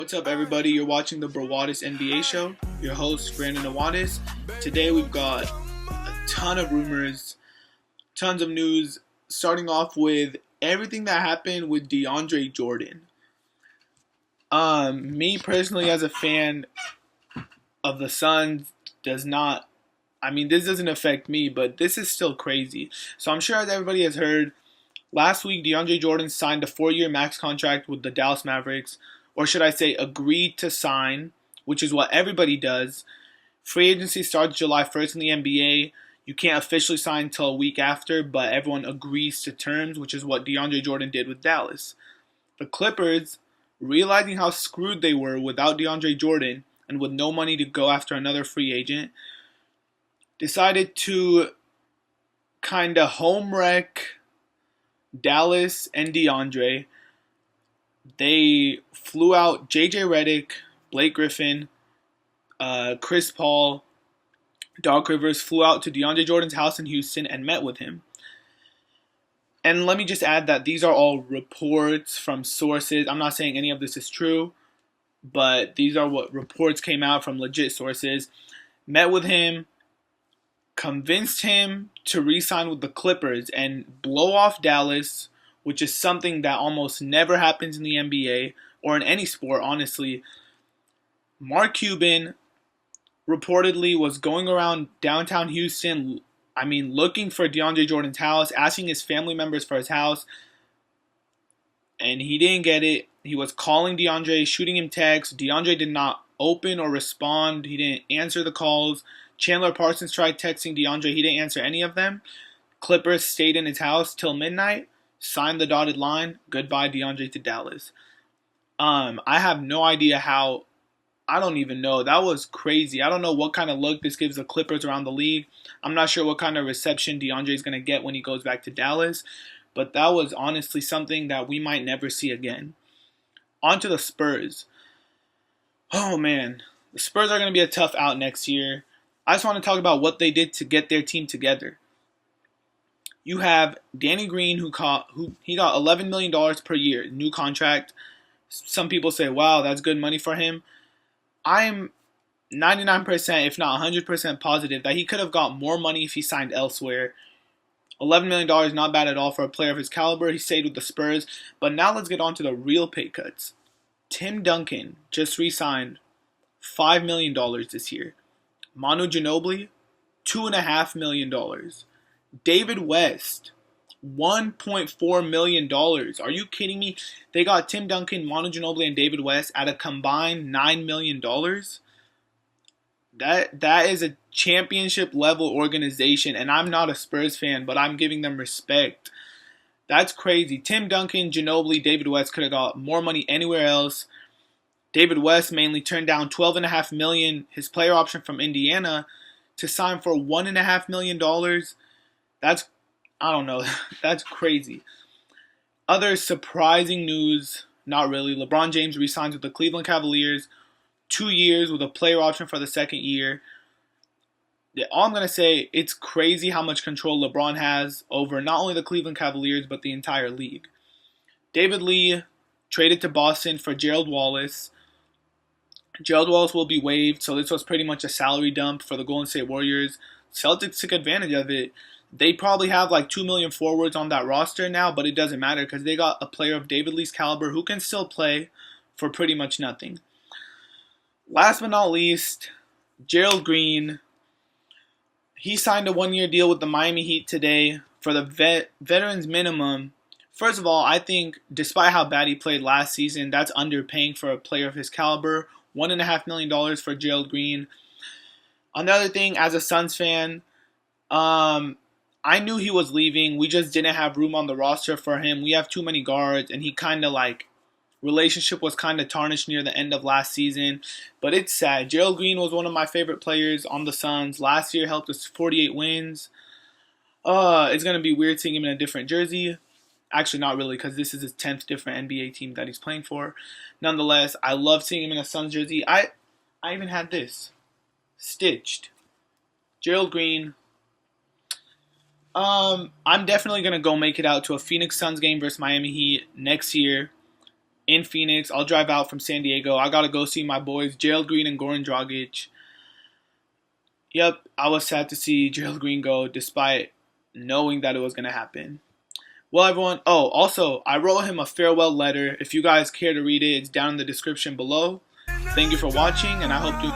What's up, everybody? You're watching the Brawadis NBA show. Your host, Brandon Brawadis. Today, we've got a ton of rumors, tons of news, starting off with everything that happened with Deandre Jordan. Me personally, as a fan of the Suns, this doesn't affect me, but this is still crazy. So I'm sure as everybody has heard, last week, DeAndre Jordan signed a 4-year max contract with the Dallas Mavericks, or should I say agreed to sign, which is what everybody does. Free agency starts July 1st in the NBA. You can't officially sign until a week after, but everyone agrees to terms, which is what DeAndre Jordan did with Dallas. The Clippers, realizing how screwed they were without DeAndre Jordan and with no money to go after another free agent, decided to kind of home wreck Dallas and DeAndre. They flew out JJ Redick, Blake Griffin, Chris Paul, Doc Rivers flew out to DeAndre Jordan's house in Houston and met with him. And let me just add that these are all reports from sources. I'm not saying any of this is true, but these are what reports came out from legit sources. Met with him, convinced him to re-sign with the Clippers and blow off Dallas, which is something that almost never happens in the NBA or in any sport, honestly. Mark Cuban reportedly was going around downtown Houston, looking for DeAndre Jordan's house, asking his family members for his house, and he didn't get it. He was calling DeAndre, shooting him texts. DeAndre did not open or respond. He didn't answer the calls. Chandler Parsons tried texting DeAndre. He didn't answer any of them. Clippers stayed in his house till midnight, signed the dotted line. Goodbye, DeAndre, to Dallas. I have no idea how. I don't even know. That was crazy. I don't know what kind of look this gives the Clippers around the league. I'm not sure what kind of reception DeAndre is going to get when he goes back to Dallas. But that was honestly something that we might never see again. On to the Spurs. Oh, man. The Spurs are going to be a tough out next year. I just want to talk about what they did to get their team together. You have Danny Green, who got $11 million per year, new contract. Some people say, wow, that's good money for him. I'm 99%, if not 100% positive that he could have got more money if he signed elsewhere. $11 million is not bad at all for a player of his caliber. He stayed with the Spurs. But now let's get on to the real pay cuts. Tim Duncan just re-signed $5 million this year. Manu Ginobili, $2.5 million. David West, $1.4 million. Are you kidding me? They got Tim Duncan, Manu Ginobili, and David West at a combined $9 million. That is a championship level organization, and I'm not a Spurs fan, but I'm giving them respect. That's crazy. Tim Duncan, Ginobili, David West could have got more money anywhere else. David West mainly turned down $12.5 million, his player option from Indiana, to sign for $1.5 million. I don't know. That's crazy. Other surprising news, not really. LeBron James re-signs with the Cleveland Cavaliers, 2 years with a player option for the second year. All I'm going to say, it's crazy how much control LeBron has over not only the Cleveland Cavaliers, but the entire league. David Lee traded to Boston for Gerald Wallace. Gerald Wallace will be waived, so this was pretty much a salary dump for the Golden State Warriors. Celtics took advantage of it. They probably have like 2 million forwards on that roster now, but it doesn't matter because they got a player of David Lee's caliber who can still play for pretty much nothing. Last but not least, Gerald Green. He signed a 1-year deal with the Miami Heat today for the veterans minimum. First of all, I think despite how bad he played last season, that's underpaying for a player of his caliber. $1.5 million for Gerald Green. Another thing, as a Suns fan, I knew he was leaving. We just didn't have room on the roster for him. We have too many guards, and he relationship was kind of tarnished near the end of last season. But it's sad. Gerald Green was one of my favorite players on the Suns. Last year helped us 48 wins. It's going to be weird seeing him in a different jersey. Actually, not really, because this is his 10th different NBA team that he's playing for. Nonetheless, I love seeing him in a Suns jersey. I even had this stitched. Gerald Green. I'm definitely going to go make it out to a Phoenix Suns game versus Miami Heat next year in Phoenix. I'll drive out from San Diego. I gotta go see my boys, Gerald Green and Goran Dragic. Yep, I was sad to see Gerald Green go despite knowing that it was gonna happen. Well, everyone. Oh, also, I wrote him a farewell letter. If you guys care to read it, it's down in the description below. Thank you for watching, and I hope you.